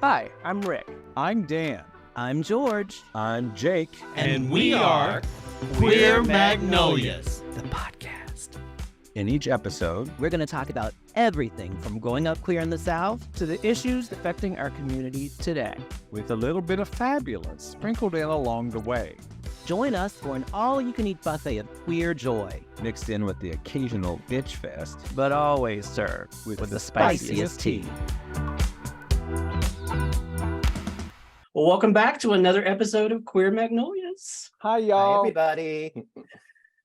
Hi, I'm Rick. I'm Dan. I'm George. I'm Jake. And we are Queer Magnolias, the podcast. In each episode, We're going to talk about everything from growing up queer in the South To the issues affecting our community today. with a little bit of fabulous sprinkled in along the way, Join us for an all-you-can-eat buffet of queer joy, mixed in with the occasional bitch fest. But always served with the spiciest tea. Well, welcome back to another episode of Queer Magnolias. Hi, Hi, y'all. everybody.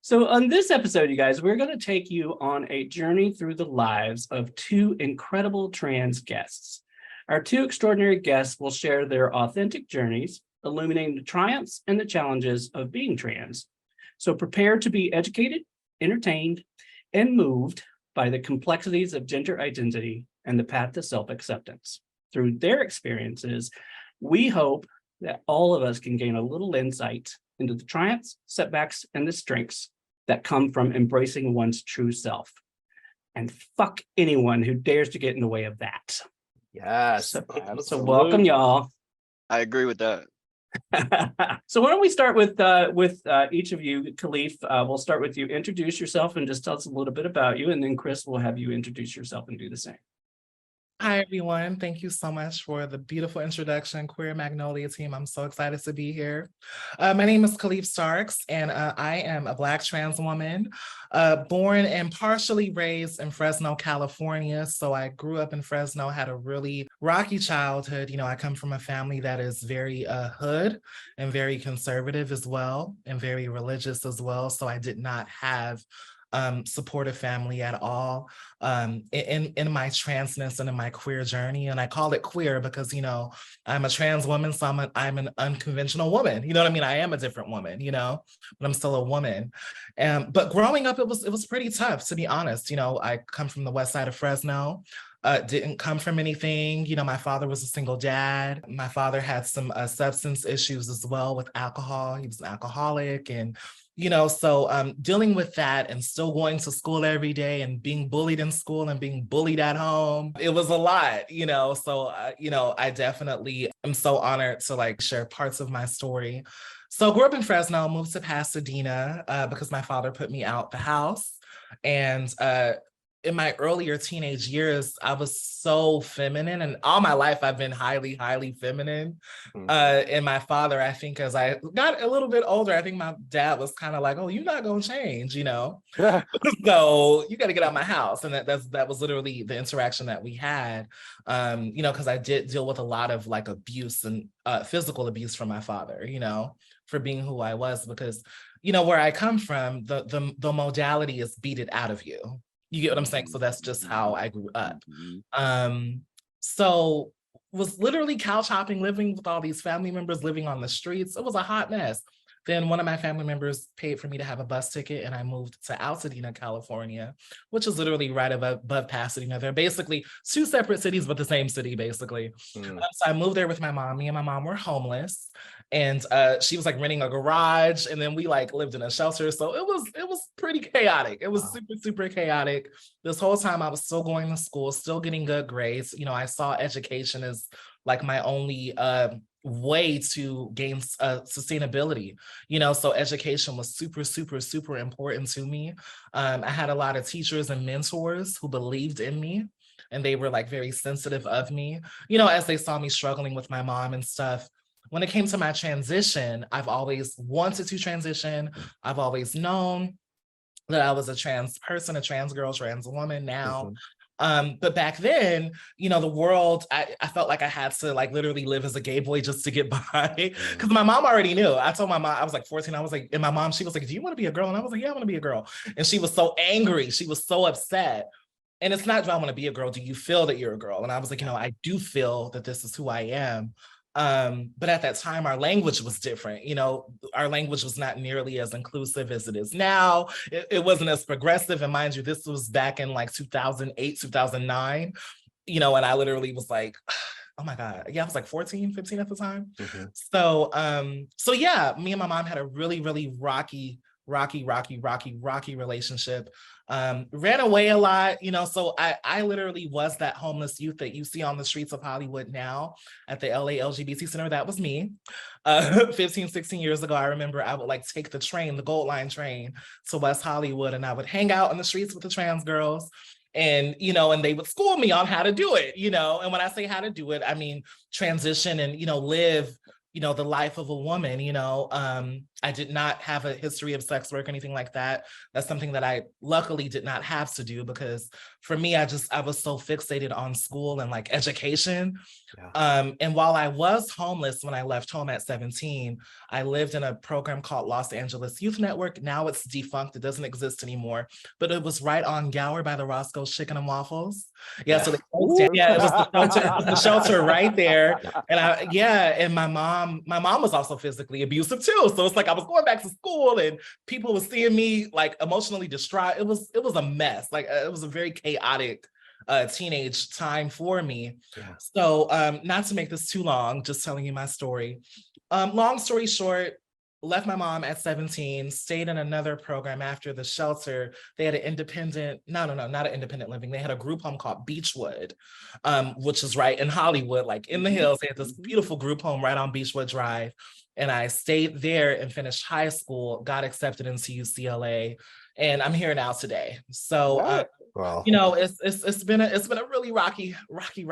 So on this episode, you guys, we're going to take you on a journey through the lives of two incredible trans guests. Our two extraordinary guests will share their authentic journeys, illuminating the triumphs and the challenges of being trans. So prepare to be educated, entertained, and moved by the complexities of gender identity and the path to self-acceptance. Through their experiences, we hope that all of us can gain a little insight into the triumphs, setbacks, and the strengths that come from embracing one's true self. And fuck anyone who dares to get in the way of that. Yes. So welcome, y'all. I agree with that. So why don't we start with each of you. Kaleef, we'll start with you. Introduce yourself and just tell us a little bit about you, and then Chris will have you introduce yourself and do the same. Hi, everyone. Thank you so much for the beautiful introduction, Queer Magnolia team. I'm so excited to be here. My name is Kaleef Starks, and I am a Black trans woman, born and partially raised in Fresno, California. So I grew up in Fresno, had a really rocky childhood. You know, I come from a family that is very hood and very conservative as well, and very religious as well. So I did not have supportive family at all in my transness and in my queer journey. And I call it queer because, you know, I'm a trans woman, so I'm an unconventional woman. You know what I mean? I am a different woman, you know, but I'm still a woman. But growing up, it was pretty tough, to be honest. You know, I come from the west side of Fresno. Didn't come from anything. You know, my father was a single dad. My father had some substance issues as well with alcohol. He was an alcoholic. And you know, so dealing with that and still going to school every day and being bullied in school and being bullied at home, it was a lot, you know. So, you know, I definitely am so honored to like share parts of my story. So grew up in Fresno, moved to Pasadena because my father put me out the house. And in my earlier teenage years, I was so feminine, and all my life I've been highly, highly feminine. And my father, I think as I got a little bit older, I think my dad was kind of like, oh, you're not going to change, you know? So you got to get out of my house. And that was literally the interaction that we had, you know, because I did deal with a lot of like abuse and physical abuse from my father, you know, for being who I was, because, you know, where I come from, the modality is beat it out of you. You get what I'm saying? So that's just how I grew up. So was literally couch hopping, living with all these family members, living on the streets. It was a hot mess. Then one of my family members paid for me to have a bus ticket, and I moved to Altadena, California, which is literally right above Pasadena. They're basically two separate cities, but the same city, basically. So I moved there with my mom. Me and my mom were homeless, and she was like renting a garage, and then we like lived in a shelter. So it was pretty chaotic. It was super, super chaotic. This whole time I was still going to school, still getting good grades. You know, I saw education as like my only way to gain sustainability, you know, so education was super, super, super important to me. I had a lot of teachers and mentors who believed in me, and they were like very sensitive of me, you know, as they saw me struggling with my mom and stuff. When it came to my transition, I've always wanted to transition. I've always known that I was a trans person, a trans girl, trans woman now. But back then, you know, the world, I felt like I had to like literally live as a gay boy just to get by, because my mom already knew. I told my mom, I was like 14, I was like, and my mom, she was like, do you want to be a girl? And I was like, yeah, I want to be a girl. And she was so angry. She was so upset. And it's not, do I want to be a girl? Do you feel that you're a girl? And I was like, you know, I do feel that this is who I am. But at that time, our language was different. You know, our language was not nearly as inclusive as it is now. It wasn't as progressive. And mind you, this was back in like 2008, 2009, you know, and I literally was like, oh my God. Yeah, I was like 14, 15 at the time. So yeah, me and my mom had a really, really rocky rocky relationship. Ran away a lot, so I literally was that homeless youth that you see on the streets of Hollywood now at the LA LGBT Center. That was me. 15, 16 years ago, I remember I would like take the Gold Line train to West Hollywood, and I would hang out in the streets with the trans girls. And, and they would school me on how to do it, and when I say how to do it, I mean, transition and, live, the life of a woman, I did not have a history of sex work or anything like that. That's something that I luckily did not have to do, because for me, I was so fixated on school and like education. Yeah. And while I was homeless when I left home at 17, I lived in a program called Los Angeles Youth Network. Now it's defunct. It doesn't exist anymore, but it was right on Gower by the Roscoe's Chicken and Waffles. Yeah. So it was the shelter right there. And and my mom was also physically abusive too. So it's like I was going back to school and people were seeing me like emotionally distraught. It was a mess. Like it was a very chaotic teenage time for me. Yeah. So not to make this too long, just telling you my story. Long story short, left my mom at 17, stayed in another program after the shelter. They had an not an independent living. They had a group home called Beechwood, which is right in Hollywood, like in the hills. They had this beautiful group home right on Beechwood Drive. And I stayed there and finished high school, got accepted into UCLA, and I'm here now today. So, wow. It's been a really rocky rocky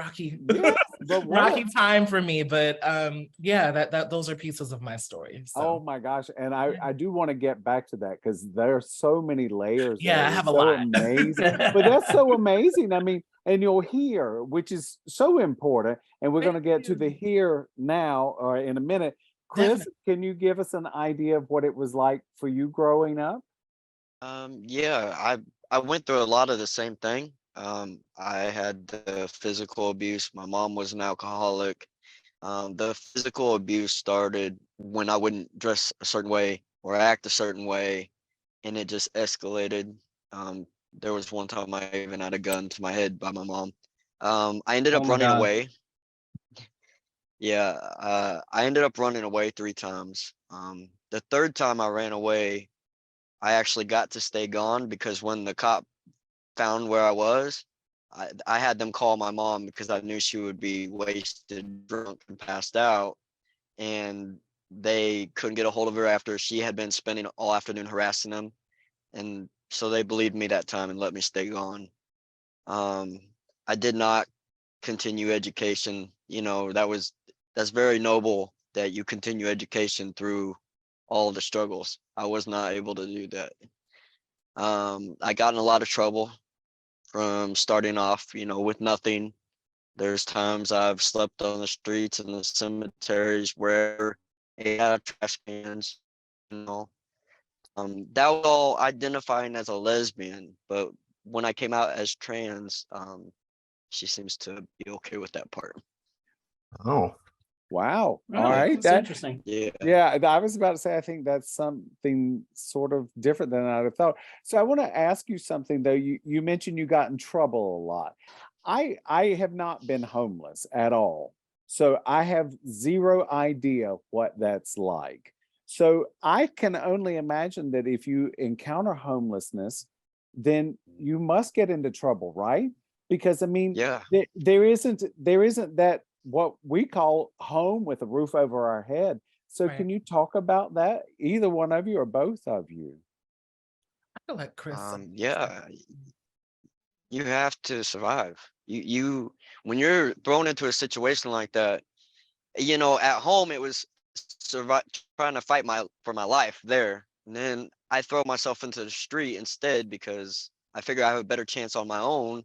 time for me. But that those are pieces of my story. So. Oh my gosh. And I do want to get back to that because there are so many layers. Yeah, I have a lot. Amazing. But that's so amazing. I mean, and you're here, which is so important. And we're going to get to the here now or in a minute. Chris, definitely. Can you give us an idea of what it was like for you growing up? Yeah, I went through a lot of the same thing. I had the physical abuse. My mom was an alcoholic. The physical abuse started when I wouldn't dress a certain way or act a certain way, and it just escalated. There was one time I even had a gun to my head by my mom. I ended up running away. Yeah, I ended up running away 3 times. The third time I ran away, I actually got to stay gone because when the cop found where I was, I had them call my mom because I knew she would be wasted, drunk, and passed out. And they couldn't get a hold of her after she had been spending all afternoon harassing them. And so they believed me that time and let me stay gone. I did not continue education. That's very noble that you continue education through all the struggles. I was not able to do that. I got in a lot of trouble from starting off, with nothing. There's times I've slept on the streets and the cemeteries, wherever, ate out of trash cans, That was all identifying as a lesbian. But when I came out as trans, she seems to be okay with that part. Oh. Wow. Really? All right. That's interesting. Yeah. I was about to say, I think that's something sort of different than I'd have thought. So I want to ask you something, though. You mentioned you got in trouble a lot. I have not been homeless at all. So I have zero idea what that's like. So I can only imagine that if you encounter homelessness, then you must get into trouble, right? Because I mean, there isn't that what we call home with a roof over our head. So Can you talk about that? Either one of you or both of you? I feel like Chris. Yeah, you have to survive. You when you're thrown into a situation like that, at home it was trying to fight for my life there. And then I throw myself into the street instead because I figure I have a better chance on my own.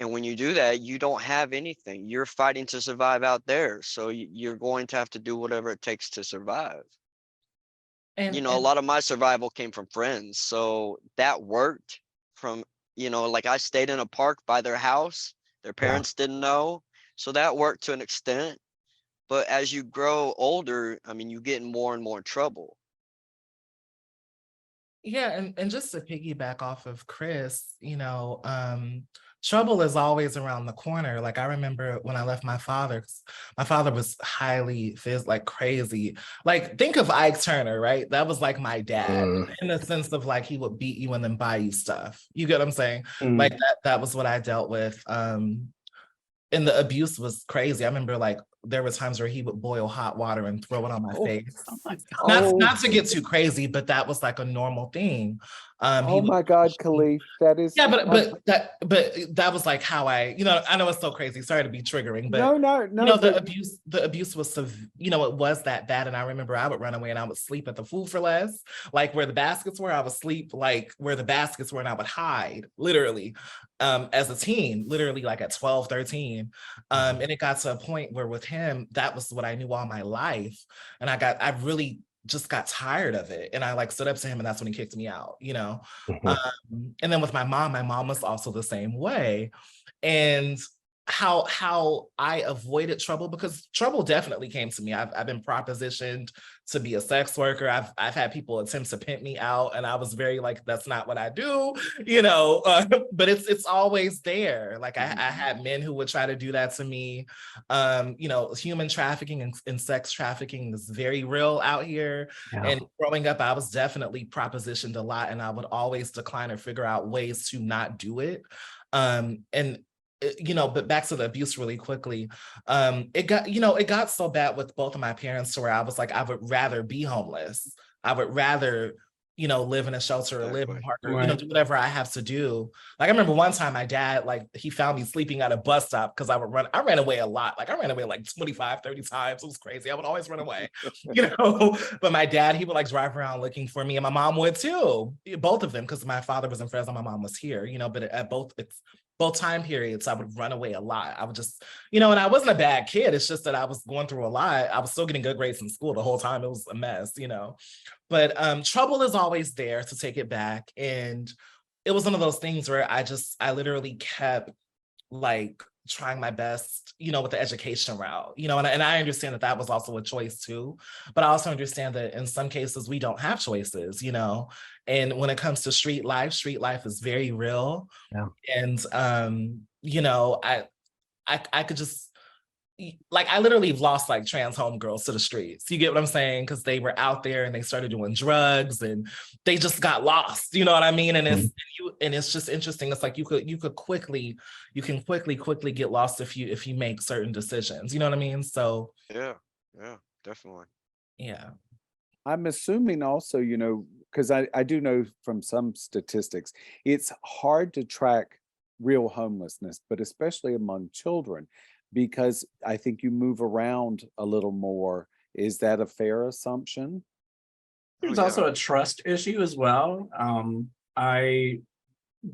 And when you do that, you don't have anything. You're fighting to survive out there. So you're going to have to do whatever it takes to survive. And a lot of my survival came from friends. So that worked like I stayed in a park by their house. Their parents didn't know. So that worked to an extent. But as you grow older, I mean, you get in more and more trouble. Yeah, and just to piggyback off of Chris, trouble is always around the corner. Like I remember when I left my father, 'cause my father was highly like crazy. Like think of Ike Turner, right? That was like my dad in the sense of like he would beat you and then buy you stuff. You get what I'm saying? Like that was what I dealt with. And the abuse was crazy. I remember like there were times where he would boil hot water and throw it on my face. Oh my God. Not to get too crazy, but that was like a normal thing. Oh my God, Kaleef, that is. Yeah, but that was like how I, I know it's so crazy. Sorry to be triggering, but no. the abuse was it was that bad. And I remember I would run away and I would sleep at the Food for Less, like where the baskets were. I would sleep like where the baskets were, and I would hide literally as a teen, literally like at 12, 13. And it got to a point where with him, that was what I knew all my life. And I really just got tired of it. And I like stood up to him, and that's when he kicked me out, and then with my mom was also the same way. And how I avoided trouble, because trouble definitely came to me. I've been propositioned to be a sex worker. I've had people attempt to pimp me out, and I was very like, that's not what I do, but it's always there. Like I had men who would try to do that to me. Human trafficking and sex trafficking is very real out here. Yeah. And growing up, I was definitely propositioned a lot, and I would always decline or figure out ways to not do it. But back to the abuse really quickly. It got so bad with both of my parents to where I was like, I would rather be homeless. I would rather, live in a shelter or live in Parker, do whatever I have to do. Like I remember one time my dad, like he found me sleeping at a bus stop because I ran away a lot. Like I ran away like 25, 30 times. It was crazy. I would always run away, but my dad, he would like drive around looking for me, and my mom would too. Both of them, because my father was in Fresno, my mom was here, but at both time periods, I would run away a lot. I would just, and I wasn't a bad kid. It's just that I was going through a lot. I was still getting good grades in school the whole time. It was a mess, But trouble is always there to take it back. And it was one of those things where I literally kept like trying my best, with the education route, and I understand that was also a choice too, but I also understand that in some cases we don't have choices, and when it comes to street life is very real. Yeah. And, I could just, like, I literally lost like trans homegirls to the streets. You get what I'm saying? Because they were out there and they started doing drugs and they just got lost. You know what I mean? And it's just interesting. It's like you can quickly get lost if you make certain decisions. You know what I mean? So yeah, definitely. Yeah. I'm assuming also, because I do know from some statistics, it's hard to track real homelessness, but especially among children, because I think you move around a little more. Is that a fair assumption? There's also a trust issue as well. I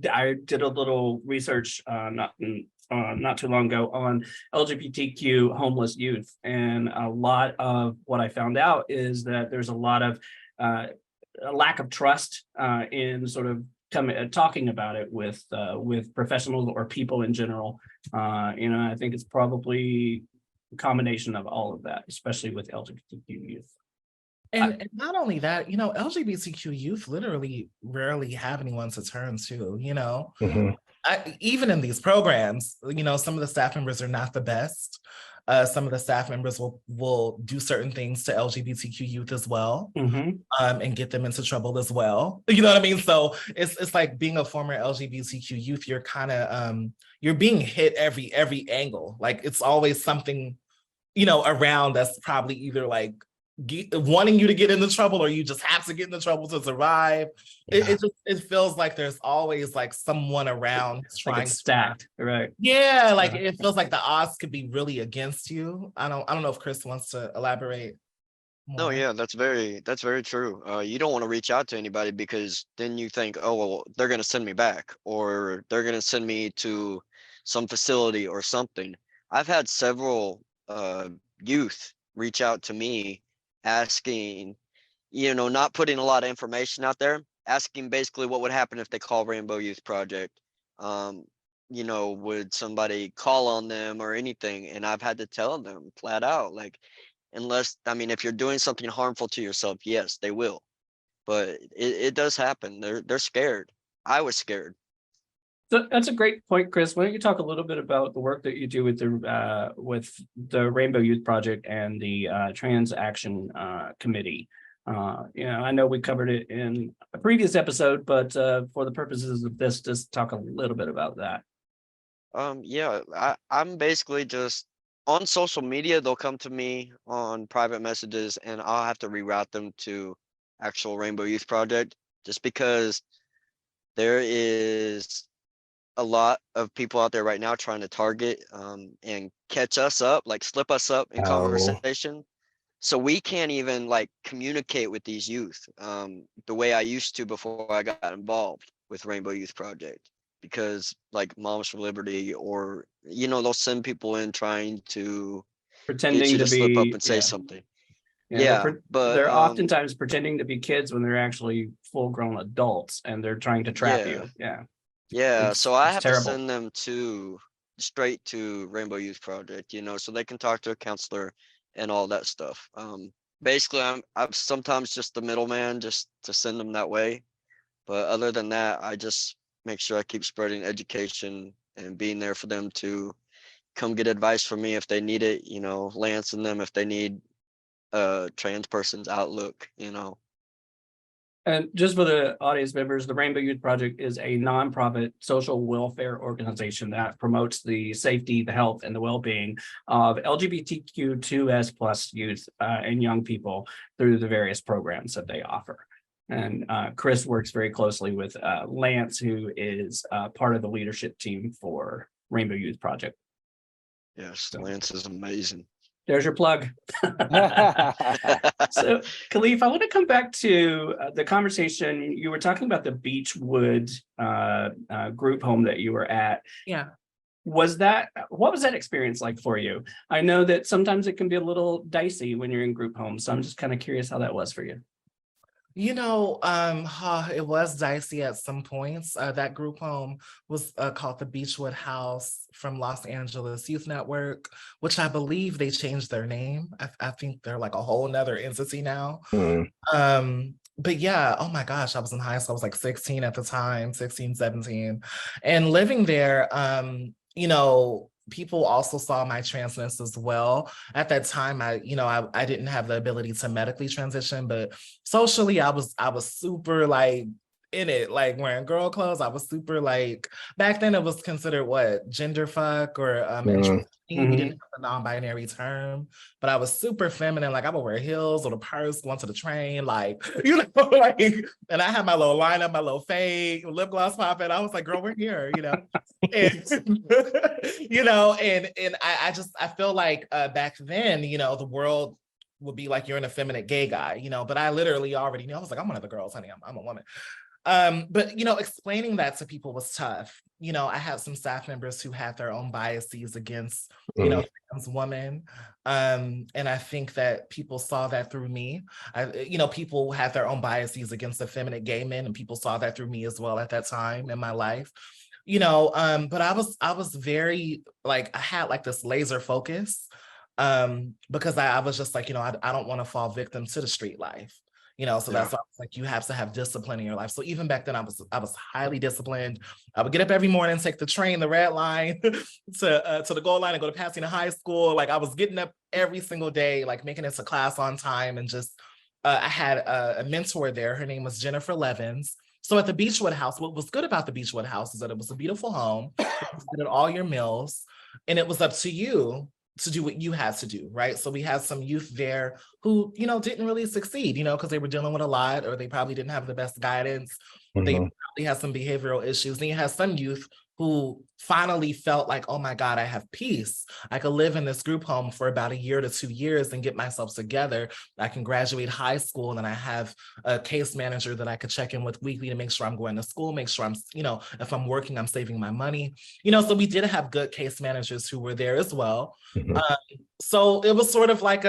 did a little research not too long ago on LGBTQ homeless youth, and a lot of what I found out is that there's a lot of a lack of trust in sort of talking about it with professionals or people in general. I think it's probably a combination of all of that, especially with LGBTQ youth. And not only that, LGBTQ youth literally rarely have anyone to turn to, even in these programs, some of the staff members are not the best. Some of the staff members will do certain things to LGBTQ youth as well, and get them into trouble as well. You know what I mean? So it's like being a former LGBTQ youth, you're kind of you're being hit every angle. Like it's always something, around that's probably either like wanting you to get into trouble, or you just have to get into trouble to survive. Yeah. It feels like there's always like someone around trying, like it's stacked, right? Yeah, like it feels like the odds could be really against you. I don't know if Chris wants to elaborate more. No, yeah, that's very true. You don't want to reach out to anybody because then you think, oh well, they're gonna send me back, or they're gonna send me to some facility or something. I've had several youth reach out to me asking, not putting a lot of information out there, asking basically what would happen if they call Rainbow Youth Project. Would somebody call on them or anything? And I've had to tell them flat out, like, if you're doing something harmful to yourself, yes, they will. But it does happen. They're scared. I was scared. So that's a great point, Chris. Why don't you talk a little bit about the work that you do with the Rainbow Youth Project and the Trans Action Committee? I know we covered it in a previous episode, but for the purposes of this, just talk a little bit about that. Yeah, I'm basically just on social media. They'll come to me on private messages, and I'll have to reroute them to actual Rainbow Youth Project, just because there is a lot of people out there right now trying to target and catch us up, like slip us up in conversation. So we can't even like communicate with these youth the way I used to before I got involved with Rainbow Youth Project, because like Moms for Liberty, or they'll send people in trying to get Pretending you to to slip up be, and say something. yeah, But they're oftentimes pretending to be kids when they're actually full-grown adults, and they're trying to trap you. Yeah, It's so I have terrible. to send them straight to Rainbow Youth Project, so they can talk to a counselor and all that stuff. Basically, I'm sometimes just the middleman, just to send them that way. But other than that, I just make sure I keep spreading education and being there for them to come get advice from me if they need it. Lance and them if they need a trans person's outlook. And just for the audience members, the Rainbow Youth Project is a nonprofit social welfare organization that promotes the safety, the health, and the well-being of LGBTQ2S plus youth and young people through the various programs that they offer. And Chris works very closely with Lance, who is part of the leadership team for Rainbow Youth Project. Yes, Lance is amazing. There's your plug. So, Kaleef, I want to come back to the conversation. You were talking about the Beechwood group home that you were at. Yeah. What was that experience like for you? I know that sometimes it can be a little dicey when you're in group homes, so I'm just kind of curious how that was for you. It was dicey at some points. That group home was called the Beechwood House from Los Angeles Youth Network, which I believe they changed their name. I think they're like a whole nother entity now. But yeah, oh my gosh, I was in high school. I was like 16 at the time, 16, 17. And living there, people also saw my transness as well. At that time, I didn't have the ability to medically transition, but socially, I was super like in it, like wearing girl clothes. I was super like, back then it was considered what, gender fuck or we didn't have the non-binary term, but I was super feminine. Like I would wear heels or the purse, going to the train, like, like, and I had my little lineup, my little fade, lip gloss popping. I was like, girl, we're here, and, and I feel like back then, the world would be like, you're an effeminate gay guy, but I literally already knew. I was like, I'm one of the girls, honey, I'm a woman. But explaining that to people was tough. I had some staff members who had their own biases against, trans women. And I think that people saw that through me. People had their own biases against effeminate gay men, and people saw that through me as well at that time in my life. But I was very like, I had like this laser focus because I was just like, I don't want to fall victim to the street life. So that's why I was like, you have to have discipline in your life. So even back then I was highly disciplined. I would get up every morning, take the train, the red line to the goal line and go to Pasadena High School. Like I was getting up every single day, like making it to class on time. And just, I had a mentor there. Her name was Jennifer Levins. So at the Beechwood House, what was good about the Beechwood House is that it was a beautiful home. You did all your meals, and it was up to you to do what you had to do, right? So we had some youth there who, didn't really succeed, because they were dealing with a lot, or they probably didn't have the best guidance. They probably had some behavioral issues. Then you had some youth who finally felt like, oh my God, I have peace. I could live in this group home for about 1 year to 2 years and get myself together. I can graduate high school, and I have a case manager that I could check in with weekly to make sure I'm going to school, make sure I'm, if I'm working, I'm saving my money. So we did have good case managers who were there as well. So it was sort of like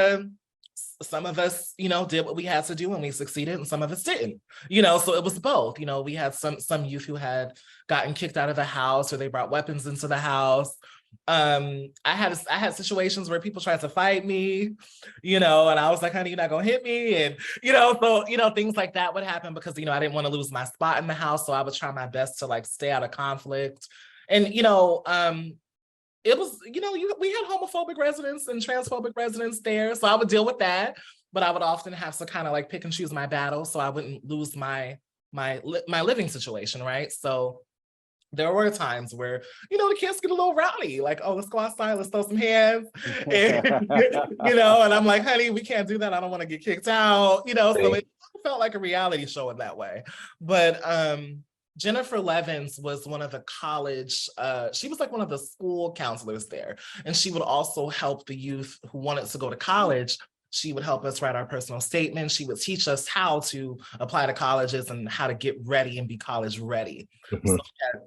some of us, did what we had to do and we succeeded, and some of us didn't, so it was both. We had some youth who had gotten kicked out of the house, or they brought weapons into the house. I had situations where people tried to fight me, and I was like, honey, you're not gonna hit me. And, so, things like that would happen because, I didn't want to lose my spot in the house. So I would try my best to like stay out of conflict. And, it was, we had homophobic residents and transphobic residents there. So I would deal with that, but I would often have to kind of like pick and choose my battles so I wouldn't lose my living situation, right? So there were times where, the kids get a little rowdy, like, oh, let's go outside, let's throw some hands. And, and I'm like, honey, we can't do that. I don't want to get kicked out, so it felt like a reality show in that way. But Jennifer Levins was one of the college, she was like one of the school counselors there. And she would also help the youth who wanted to go to college. She would help us write our personal statements. She would teach us how to apply to colleges and how to get ready and be college ready. So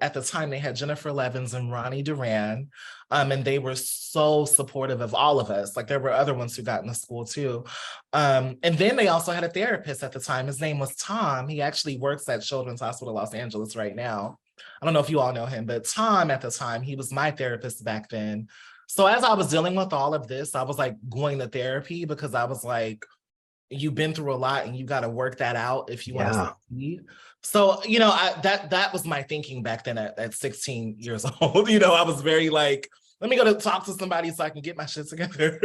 at the time, they had Jennifer Levins and Ronnie Duran, and they were so supportive of all of us. Like there were other ones who got into school too. And then they also had a therapist at the time. His name was Tom. He actually works at Children's Hospital Los Angeles right now. I don't know if you all know him, but Tom at the time, he was my therapist back then. So as I was dealing with all of this, I was like going to therapy because I was like, you've been through a lot and you got to work that out if you want to succeed. So, that was my thinking back then at 16 years old. I was very like, let me go to talk to somebody so I can get my shit together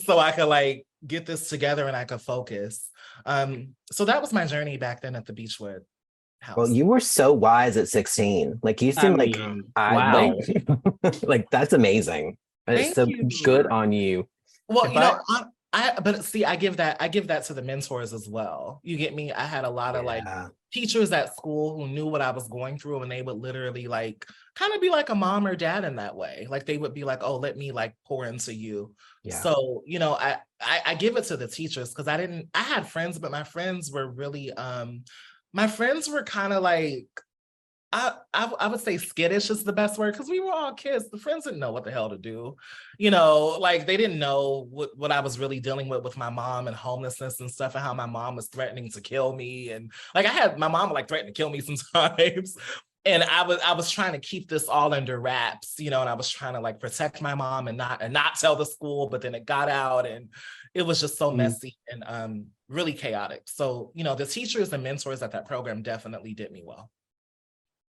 so I could like get this together and I could focus. So that was my journey back then at the Beechwood house. Well, you were so wise at 16. Like you seem wow. like that's amazing. It's so good on you. Well, I give that to the mentors as well. You get me? I had a lot of like teachers at school who knew what I was going through, and they would literally like kind of be like a mom or dad in that way. Like they would be like, oh, let me like pour into you. Yeah. So, I give it to the teachers because I had friends, but my friends were really kind of like, I would say skittish is the best word because we were all kids. The friends didn't know what the hell to do. Like they didn't know what I was really dealing with my mom and homelessness and stuff and how my mom was threatening to kill me. And like I had my mom like threatened to kill me sometimes. And I was trying to keep this all under wraps, and I was trying to like protect my mom and not tell the school, but then it got out and it was just so messy and really chaotic. So, the teachers and mentors at that program definitely did me well.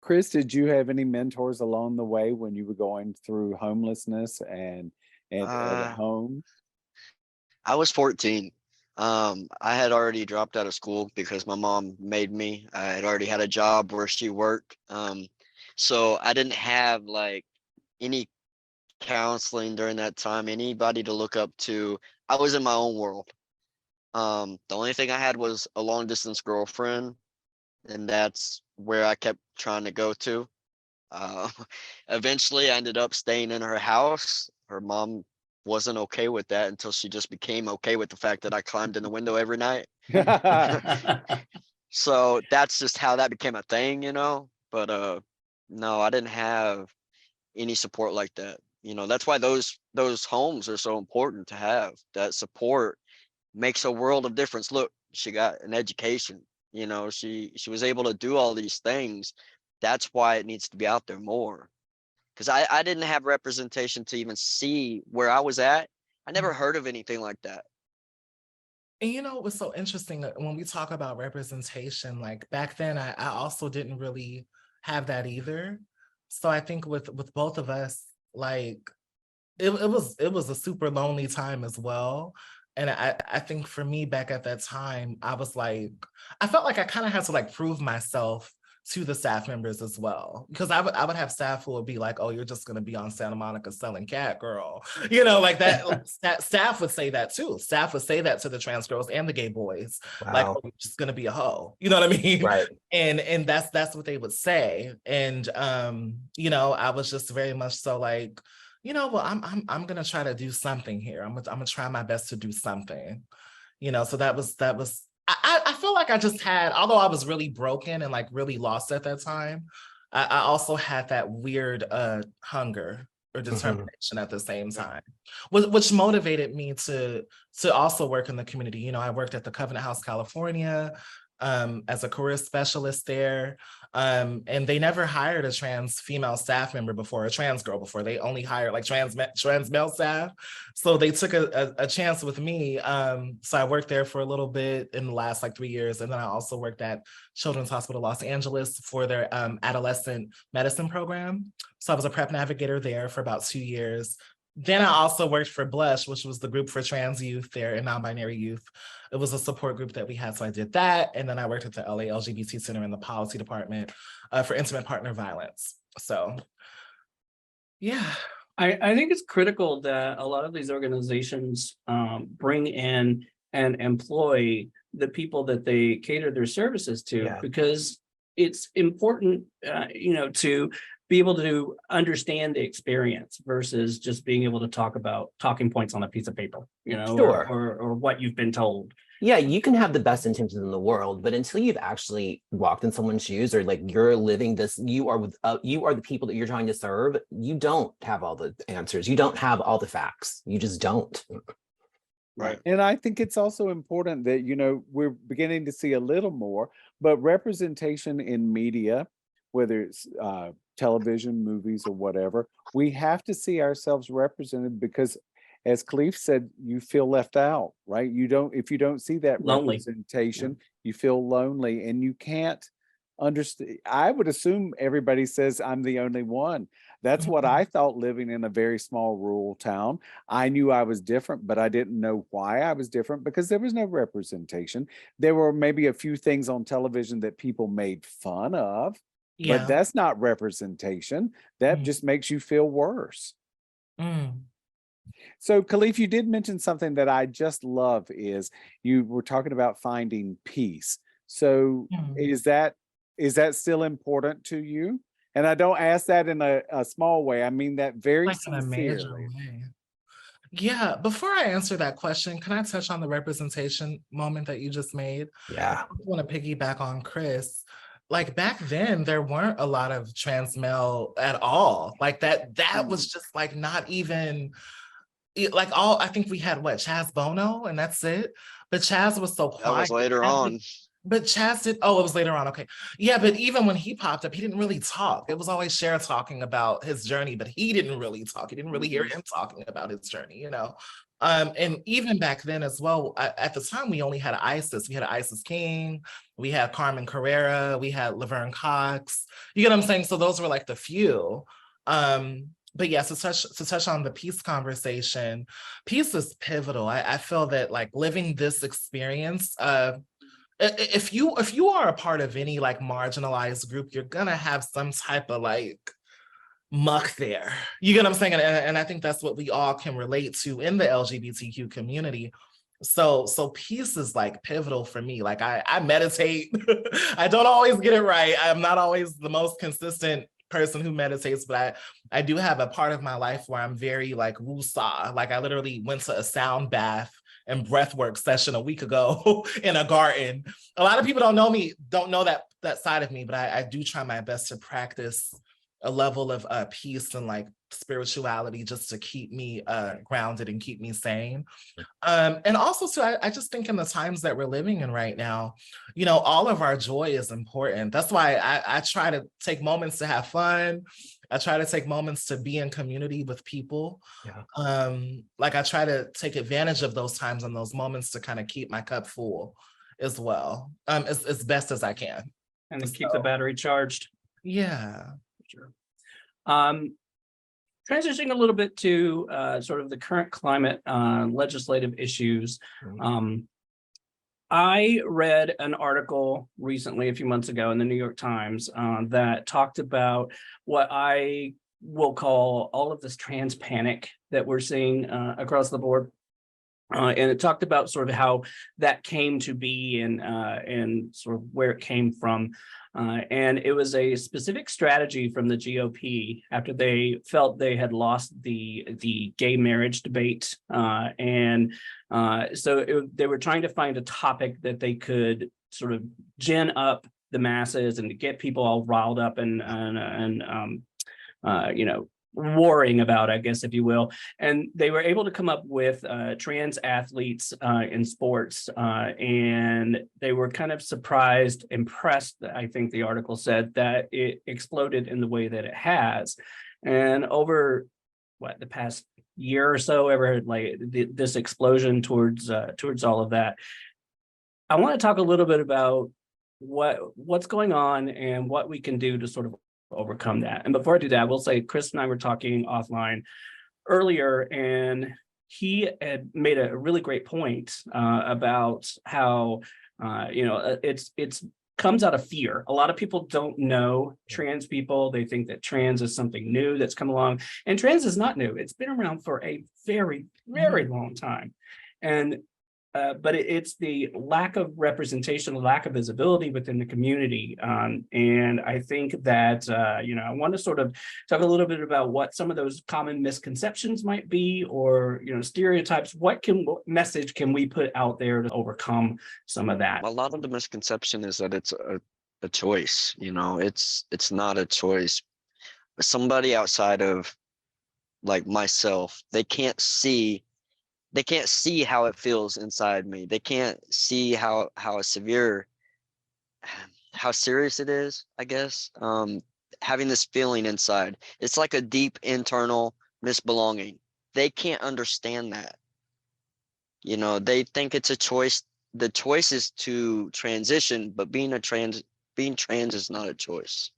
Chris, did you have any mentors along the way when you were going through homelessness and at home? I was 14. I had already dropped out of school because my mom made me. I had already had a job where she worked. So I didn't have like any counseling during that time, anybody to look up to. I was in my own world. The only thing I had was a long distance girlfriend, and that's where I kept trying to go to. Eventually I ended up staying in her house. Her mom wasn't okay with that until she just became okay with the fact that I climbed in the window every night. So that's just how that became a thing, but no, I didn't have any support like that. That's why those homes are so important to have. That support makes a world of difference. Look, she got an education, she was able to do all these things. That's why it needs to be out there more. Because I didn't have representation to even see where I was at. I never heard of anything like that. And it was so interesting when we talk about representation, like back then, I also didn't really have that either. So I think with both of us, like it was a super lonely time as well. And I think for me back at that time, I was like, I felt like I kind of had to like prove myself to the staff members as well, because I would have staff who would be like, oh, you're just going to be on Santa Monica selling cat, girl. Like that, staff would say that too. Staff would say that to the trans girls and the gay boys. Wow. Like, oh, you're just going to be a hoe. You know what I mean? Right. And that's what they would say. And, I was just very much so like, well, I'm going to try to do something here. I'm going to try my best to do something, so that was, I feel like I just had, although I was really broken and like really lost at that time, I also had that weird hunger or determination at the same time, which motivated me to also work in the community. I worked at the Covenant House, California. as a career specialist there. And they never hired a trans female staff member before, a trans girl before. They only hired like trans male staff. So they took a chance with me. So I worked there for a little bit in the last like 3 years. And then I also worked at Children's Hospital Los Angeles for their adolescent medicine program. So I was a prep navigator there for about 2 years. Then I also worked for Blush, which was the group for trans youth there and non-binary youth. It was a support group that we had, so I did that. And then I worked at the LA LGBT Center in the policy department for intimate partner violence. So, yeah. I think it's critical that a lot of these organizations bring in and employ the people that they cater their services to, because it's important, to be able to understand the experience versus just being able to talk about talking points on a piece of paper, Sure. or what you've been told. Yeah, you can have the best intentions in the world, but until you've actually walked in someone's shoes, or like you're living this, you are the people that you're trying to serve, you don't have all the answers. You don't have all the facts. You just don't. Right. And I think it's also important that, we're beginning to see a little more, but representation in media, whether it's television, movies, or whatever, we have to see ourselves represented, because as Kaleef said, you feel left out, right? If you don't see that Lonely. representation, you feel lonely, and you can't understand. I would assume everybody says I'm the only one. That's what I thought living in a very small rural town. I knew I was different, but I didn't know why I was different, because there was no representation. There were maybe a few things on television that people made fun of, but that's not representation. That just makes you feel worse. So Kaleef, you did mention something that I just love, is you were talking about finding peace. So is that still important to you? And I don't ask that in a small way. I mean that very Like in a major sincerely. way. Yeah, before I answer that question, can I touch on the representation moment that you just made? Yeah. I want to piggyback on Chris. Like back then, there weren't a lot of trans male at all. Like that was just like not even, like I think we had Chaz Bono, and that's it. But Chaz was so quiet. That was later on. But Chaz did, it was later on, okay. Yeah, but even when he popped up, he didn't really talk. It was always Cher talking about his journey, but he didn't really talk. You didn't really hear him talking about his journey, And even back then as well, at the time, we only had ISIS. We had ISIS King, we had Carmen Carrera, we had Laverne Cox. You get what I'm saying? So those were like the few. But yes, to touch on the peace conversation, peace is pivotal. I feel that like living this experience, if you are a part of any like marginalized group, you're gonna have some type of like muck there. You get what I'm saying? And I think that's what we all can relate to in the LGBTQ community. So peace is like pivotal for me. Like I meditate. I don't always get it right. I'm not always the most consistent person who meditates, but I do have a part of my life where I'm very like woo-saw. Like I literally went to a sound bath and breathwork session a week ago in a garden. A lot of people don't know that side of me, but I do try my best to practice a level of peace and like spirituality just to keep me grounded and keep me sane. And also too, I just think in the times that we're living in right now, all of our joy is important. That's why I try to take moments to have fun. I try to take moments to be in community with people. Like I try to take advantage of those times and those moments to kind of keep my cup full as well, as best as I can. And then keep the battery charged. Yeah. Sure. Transitioning a little bit to sort of the current climate legislative issues. I read an article recently, a few months ago, in the New York Times that talked about what I will call all of this trans panic that we're seeing across the board. And it talked about sort of how that came to be and sort of where it came from. And it was a specific strategy from the GOP after they felt they had lost the gay marriage debate. They were trying to find a topic that they could sort of gin up the masses and to get people all riled up and warring about, I guess, if you will. And they were able to come up with trans athletes in sports, and they were kind of surprised, impressed, I think the article said, that it exploded in the way that it has. And over the past year or so, ever like this explosion towards all of that. I want to talk a little bit about what's going on and what we can do to sort of overcome that. And before I do that, I will say Chris and I were talking offline earlier, and he had made a really great point about how it's comes out of fear. A lot of people don't know trans people. They think that trans is something new that's come along, and trans is not new. It's been around for a very, very long time. And but it's the lack of representation, the lack of visibility within the community. And I think that, I want to sort of talk a little bit about what some of those common misconceptions might be, or, stereotypes. What message can we put out there to overcome some of that? A lot of the misconception is that it's a choice, it's not a choice. Somebody outside of like myself, they can't see how it feels inside me. They can't see how serious it is, I guess. Having this feeling inside. It's like a deep internal misbelonging. They can't understand that. They think it's a choice. The choice is to transition, but being trans is not a choice.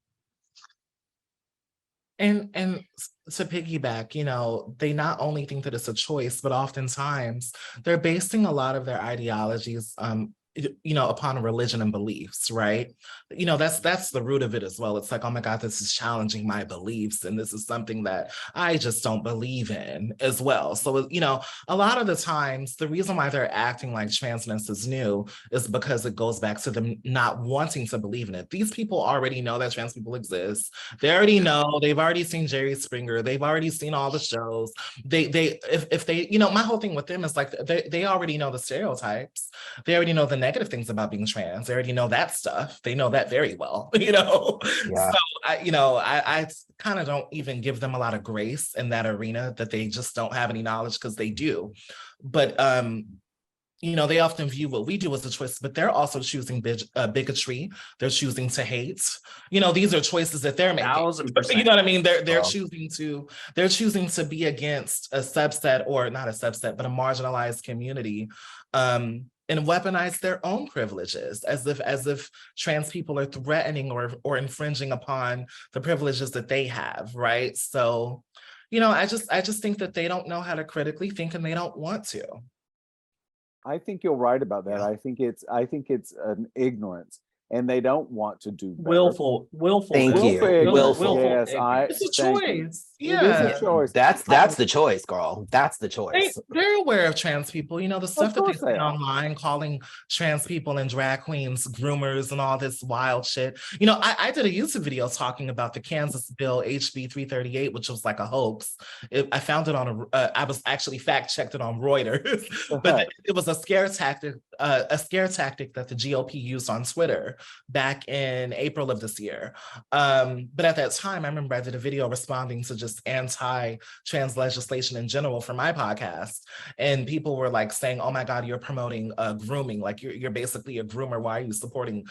And to piggyback, they not only think that it's a choice, but oftentimes they're basing a lot of their ideologies, upon religion and beliefs, right? That's the root of it as well. It's like, oh my God, this is challenging my beliefs, and this is something that I just don't believe in as well. So, a lot of the times, the reason why they're acting like transness is new is because it goes back to them not wanting to believe in it. These people already know that trans people exist. They already know. They've already seen Jerry Springer. They've already seen all the shows. If they, my whole thing with them is like they already know the stereotypes. They already know the negative things about being trans. They already know that stuff. They know that very well, Yeah. So I kind of don't even give them a lot of grace in that arena, that they just don't have any knowledge, because they do. But they often view what we do as a choice, but they're also choosing bigotry. They're choosing to hate. These are choices that they're making. 1000%. You know what I mean? They're choosing to be against a subset, or not a subset, but a marginalized community, and weaponize their own privileges as if trans people are threatening or infringing upon the privileges that they have, right? So, I just think that they don't know how to critically think, and they don't want to. I think you're right about that. Yeah. I think it's an ignorance, and they don't want to do better. Willful. Thank you. Willful. Yes, it's a choice. Yeah. It is a choice. That's the choice, girl. That's the choice. They're aware of trans people. The stuff that they course they see are. online, calling trans people and drag queens groomers and all this wild shit. I did a YouTube video talking about the Kansas bill HB 338, which was like a hoax. I found it on I was actually fact-checked it on Reuters, but it was a scare tactic that the GOP used on Twitter back in April of this year. But at that time, I remember I did a video responding to just anti-trans legislation in general for my podcast, and people were like saying, "Oh my God, you're promoting grooming. Like you're basically a groomer. Why are you supporting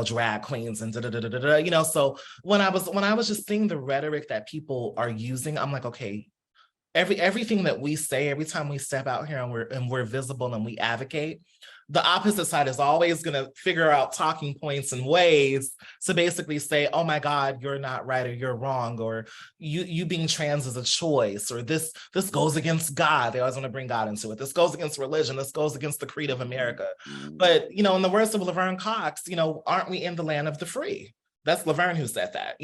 drag queens and da da da da da?" So when I was just seeing the rhetoric that people are using, I'm like, okay. Everything that we say, every time we step out here and we're visible and we advocate, the opposite side is always going to figure out talking points and ways to basically say, oh my God, you're not right, or you're wrong, or you being trans is a choice, or this goes against God. They always want to bring God into it. This goes against religion. This goes against the creed of America. But, in the words of Laverne Cox, aren't we in the land of the free? That's Laverne who said that.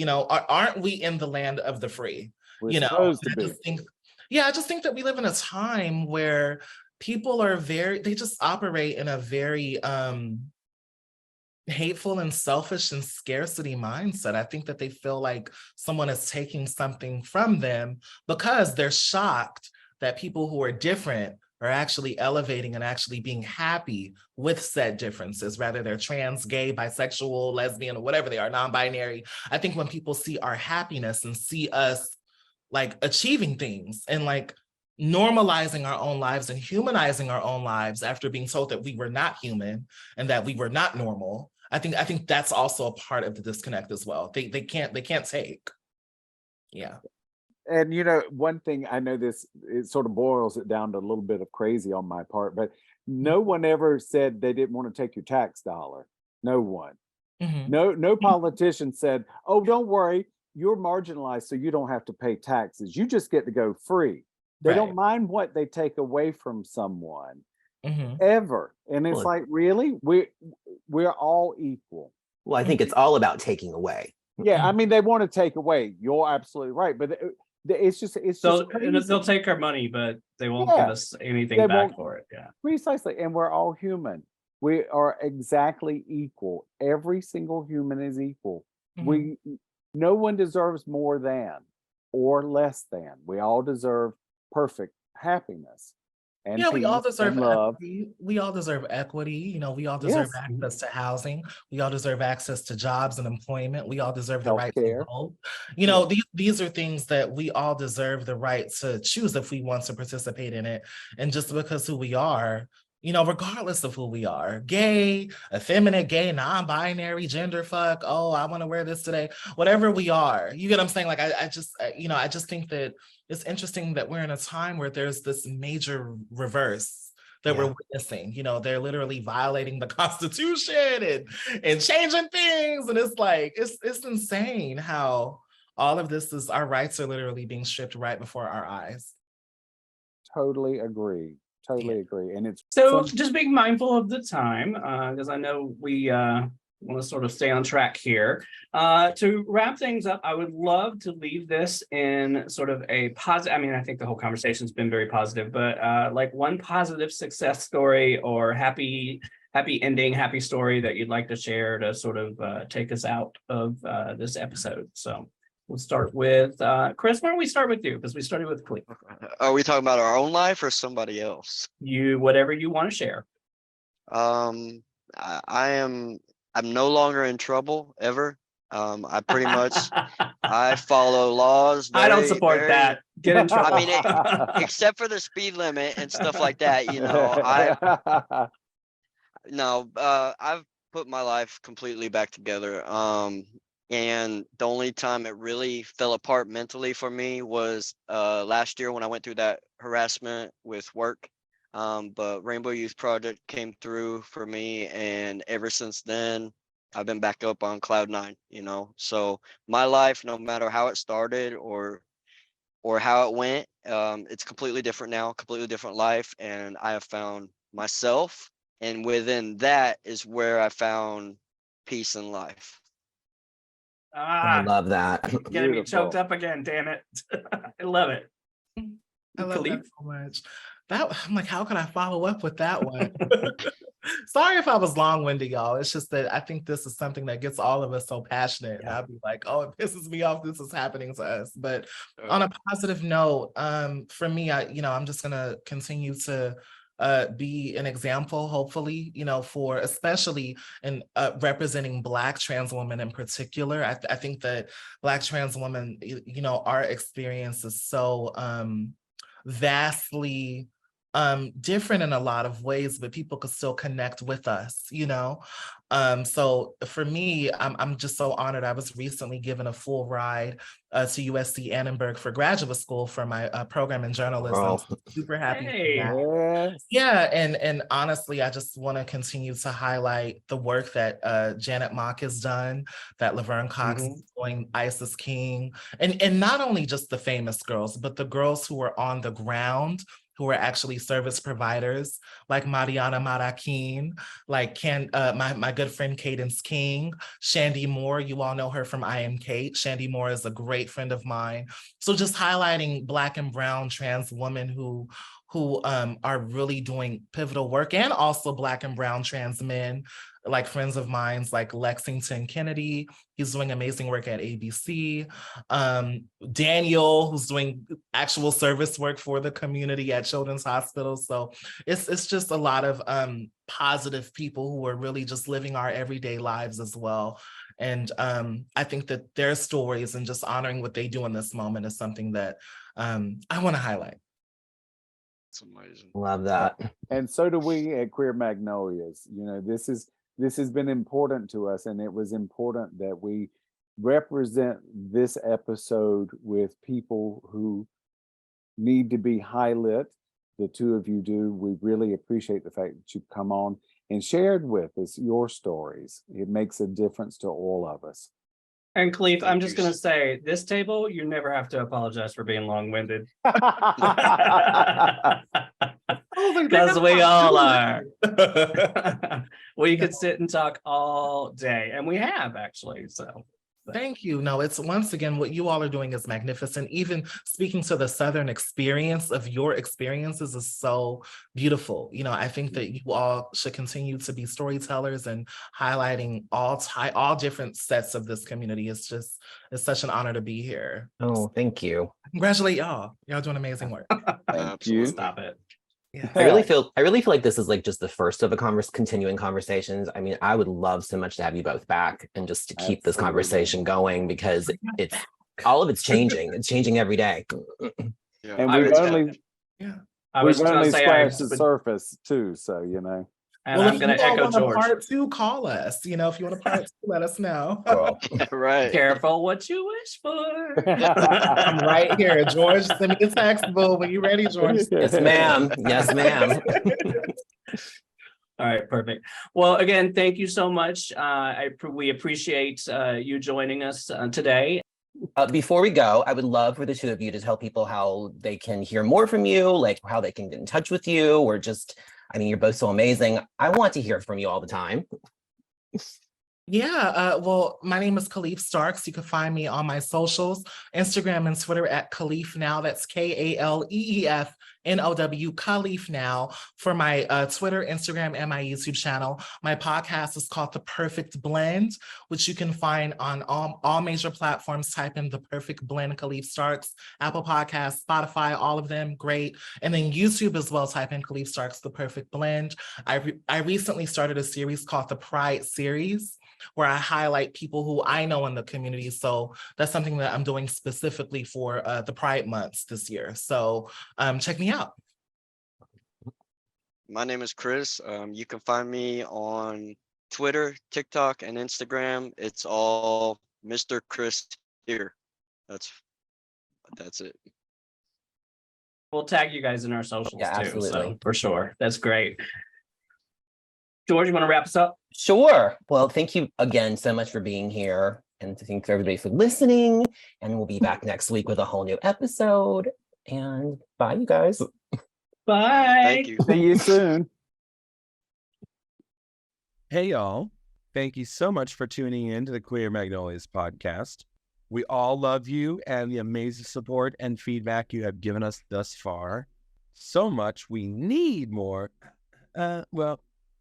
Aren't we in the land of the free? We're supposed to be. I just think that we live in a time where people are they just operate in a very hateful and selfish and scarcity mindset. I think that they feel like someone is taking something from them because they're shocked that people who are different are actually elevating and actually being happy with said differences, whether they're trans, gay, bisexual, lesbian, or whatever they are, non-binary. I think when people see our happiness and see us like achieving things and like normalizing our own lives and humanizing our own lives after being told that we were not human and that we were not normal. I think that's also a part of the disconnect as well. They can't take. Yeah. And one thing I know, this it sort of boils it down to a little bit of crazy on my part, but no one ever said they didn't want to take your tax dollar. No one. Mhm. No politician said, "Oh, don't worry, you're marginalized, so you don't have to pay taxes. You just get to go free." They don't Right. mind what they take away from someone Mhm. ever. And it's Well, like, really? We're all equal. well, I think it's all about taking away. Yeah, I mean, they want to take away. You're absolutely right, but it's just So crazy. they'll take our money, but they won't give Yeah, us anything they back won't. for it. Yeah. Precisely, and we're all human. We are exactly equal. Every single human is equal. Mhm. No one deserves more than or less than. We all deserve perfect happiness and Yeah, we all peace deserve and love. equity. We all deserve equity. You know, we all deserve Yes, access to housing. We all deserve access to jobs and employment. We all deserve the right to healthcare. vote. You Yeah. know, these are things that we all deserve the right to choose if we want to participate in it. And just because who we are, you know, regardless of who we are, gay, effeminate, gay, non-binary, gender fuck, oh, I want to wear this today, whatever we are, you get what I'm saying? Like, I just think that it's interesting that we're in a time where there's this major reverse that we're witnessing. You know, they're literally violating the Constitution and changing things. And it's like, it's insane how all of this is, our rights are literally being stripped right before our eyes. Totally agree. Yeah. Totally agree. And it's So just being mindful of the time, because I know we want to sort of stay on track here. To wrap things up, I would love to leave this in sort of a positive. I mean, I think the whole conversation's been very positive, but like one positive success story or happy ending, happy story that you'd like to share to sort of take us out of this episode. So we'll start with Chris. Why don't we start with you? Because we started with Kaleef. Are we talking about our own life or somebody else? Whatever you want to share. I'm no longer in trouble ever. I pretty much I follow laws. I don't very, support very- that. Get in trouble. I mean, except for the speed limit and stuff like that. I've put my life completely back together. And the only time it really fell apart mentally for me was last year when I went through that harassment with work. But Rainbow Youth Project came through for me, and ever since then, I've been back up on cloud nine. So my life, no matter how it started or how it went, it's completely different now, completely different life, and I have found myself, and within that is where I found peace in life. I love that. Getting me choked up again, damn it. I love it. I love that Kaleef? so much. I'm like, how can I follow up with that one? Sorry if I was long-winded, y'all. It's just that I think this is something that gets all of us so passionate. And I'll be like, oh, it pisses me off this is happening to us. But on a positive note, for me, I'm just gonna continue to be an example, hopefully, for especially in representing Black trans women in particular. I think that Black trans women, our experience is so vastly different in a lot of ways, but people could still connect with us, so for me, I'm just so honored. I was recently given a full ride to USC Annenberg for graduate school for my program in journalism. Wow. Super happy. Hey. Yes. Yeah, and honestly, I just want to continue to highlight the work that Janet Mock has done, that Laverne Cox is doing, Isis King, and not only just the famous girls, but the girls who are on the ground, who are actually service providers, like Mariana Marakin, like my good friend Cadence King, Shandy Moore. You all know her from I Am Kate. Shandy Moore is a great friend of mine. So just highlighting Black and brown trans women who who are really doing pivotal work, and also Black and brown trans men, like friends of mine, like Lexington Kennedy. He's doing amazing work at ABC. Daniel, who's doing actual service work for the community at Children's Hospital. So it's just a lot of positive people who are really just living our everyday lives as well. And I think that their stories and just honoring what they do in this moment is something that I want to highlight. It's amazing. Love that. And so do we at Queer Magnolias. You know, this has been important to us, and it was important that we represent this episode with people who need to be highlit. The two of you do. We really appreciate the fact that you've come on and shared with us your stories. It makes a difference to all of us. And Kaleef, I'm Thank just you. going to say, this table, you never have to apologize for being long-winded. Because we all are. We could sit and talk all day, and we have actually. So Thank you. No, it's once again, what you all are doing is magnificent. Even speaking to the Southern experience of your experiences is so beautiful. You know, I think that you all should continue to be storytellers and highlighting all different sets of this community. It's such an honor to be here. Oh, thank you. Congratulate y'all. Y'all doing amazing work. Thank you. stop it. Yeah. I really feel like this is like just the first of a continuing conversations. I mean, I would love so much to have you both back and just to keep this conversation going, because it's all of it's changing. It's changing every day. Yeah. And I we've was- only I was we've going only to say, scratched the surface too. So you know. and Well, I'm if going you to all echo want a George. part two, call us. You know, if you want a part two, let us know. Girl. Right. Careful what you wish for. I'm right here. George, send me a text, boo. When you ready, George? Yes, ma'am. Yes, ma'am. All right, perfect. Well, again, thank you so much. We appreciate you joining us today. Before we go, I would love for the two of you to tell people how they can hear more from you, like how they can get in touch with you, or just, I mean, you're both so amazing. I want to hear from you all the time. Yeah, well, my name is Kaleef Starks. You can find me on my socials, Instagram and Twitter at Kaleef Now. That's KaleefNow, Kaleef Now, for my Twitter, Instagram, and my YouTube channel. My podcast is called The Perfect Blend, which you can find on all major platforms. Type in The Perfect Blend, Kaleef Starks, Apple Podcasts, Spotify, all of them, great. And then YouTube as well, type in Kaleef Starks, The Perfect Blend. I recently started a series called The Pride Series, where I highlight people who I know in the community. So that's something that I'm doing specifically for the Pride months this year. So check me out. My name is Chris. You can find me on Twitter, TikTok, and Instagram. It's all Mr. Chris here. That's it. We'll tag you guys in our socials Yeah, too. absolutely. So for sure. That's great. George, you want to wrap us up? Sure. Well, thank you again so much for being here. And thank everybody for listening. And we'll be back next week with a whole new episode. And bye, you guys. Bye. Thank you. See you soon. Hey, y'all. Thank you so much for tuning in to the Queer Magnolias podcast. We all love you and the amazing support and feedback you have given us thus far. So much we need more.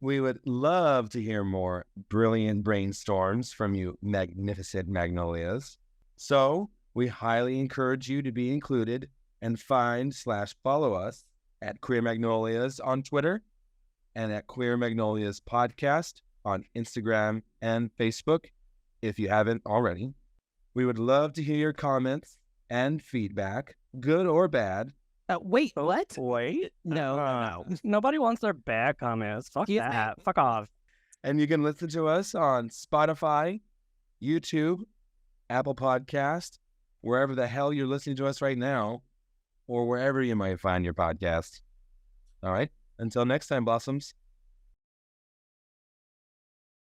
We would love to hear more brilliant brainstorms from you magnificent magnolias. So we highly encourage you to be included and find/follow us at Queer Magnolias on Twitter and at Queer Magnolias Podcast on Instagram and Facebook, if you haven't already. We would love to hear your comments and feedback, good or bad. Wait, what? Wait. No. Nobody wants their bad comments. Fuck that. Fuck off. And you can listen to us on Spotify, YouTube, Apple Podcast, wherever the hell you're listening to us right now, or wherever you might find your podcast. All right. Until next time, Blossoms.